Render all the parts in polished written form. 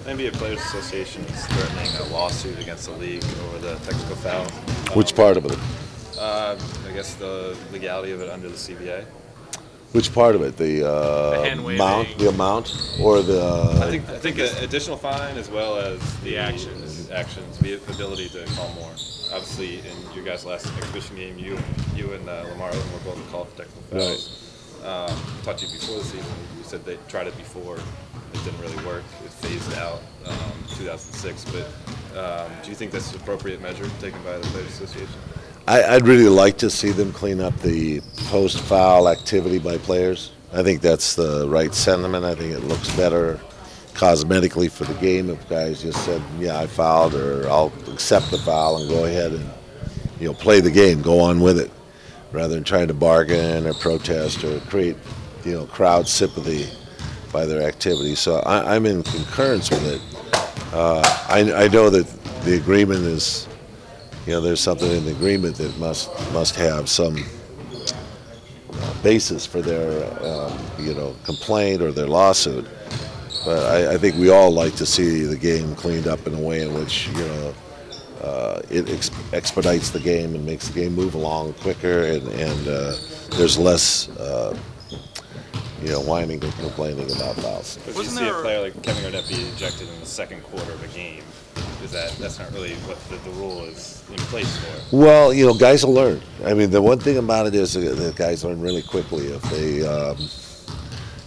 NBA Players Association is threatening a lawsuit against the league over the technical foul. Which part of it? I guess the legality of it under the CBA. Which part of it? The hand amount, waving. the amount, or the? I think an additional fine as well as The actions. the ability to call more. Obviously, in your guys' last exhibition game, you and Lamar Odom were both called for technical fouls. Talked to you before the season. You said they tried it before. It didn't really work. It phased out 2006. But do you think that's an appropriate measure taken by the Players Association? I'd really like to see them clean up the post-foul activity by players. I think that's the right sentiment. I think it looks better cosmetically for the game if guys just said, "Yeah, I fouled," or "I'll accept the foul and go ahead and play the game, go on with it," rather than trying to bargain or protest or create crowd sympathy by their activity. So I'm in concurrence with it. I know that the agreement is. There's something in the agreement that must have some basis for their, complaint or their lawsuit. But I think we all like to see the game cleaned up in a way in which, it expedites the game and makes the game move along quicker, and there's less, whining and complaining about fouls. If you see a player like Kevin Garnett be ejected in the second quarter of a game, that's not really what the rule is in place for? Well, guys will learn. I mean, the one thing about it is that guys learn really quickly. If they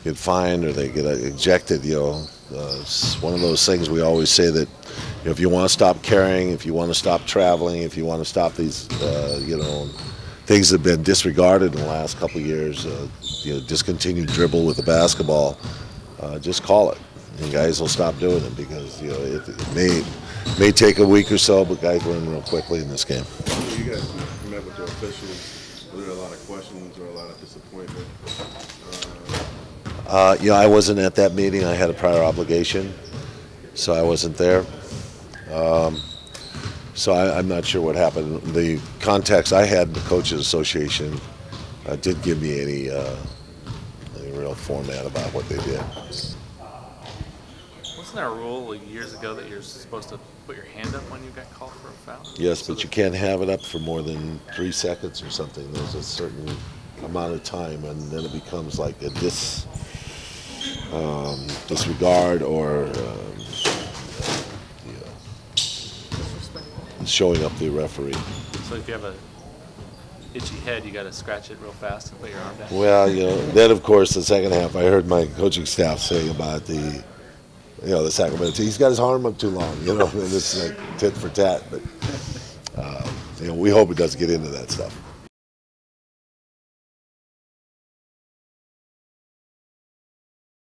get fined or they get ejected, it's one of those things we always say that if you want to stop carrying, if you want to stop traveling, if you want to stop these, things that have been disregarded in the last couple of years, discontinued dribble with the basketball, just call it. And guys will stop doing it because it may take a week or so, but guys learn real quickly in this game. You guys met with your officials. Were there a lot of questions or a lot of disappointment? I wasn't at that meeting. I had a prior obligation, so I wasn't there. So I'm not sure what happened. The contacts I had in the Coaches Association didn't give me any real format about what they did. Wasn't there a rule years ago that you're supposed to put your hand up when you got called for a foul? Yes, but you can't have it up for more than 3 seconds or something. There's a certain amount of time, and then it becomes like a disregard or showing up the referee. So if you have a itchy head, you got to scratch it real fast and put your arm down? Well, then of course the second half, I heard my coaching staff saying about the Sacramento team. He's got his arm up too long, and it's like tit for tat. But we hope it doesn't get into that stuff.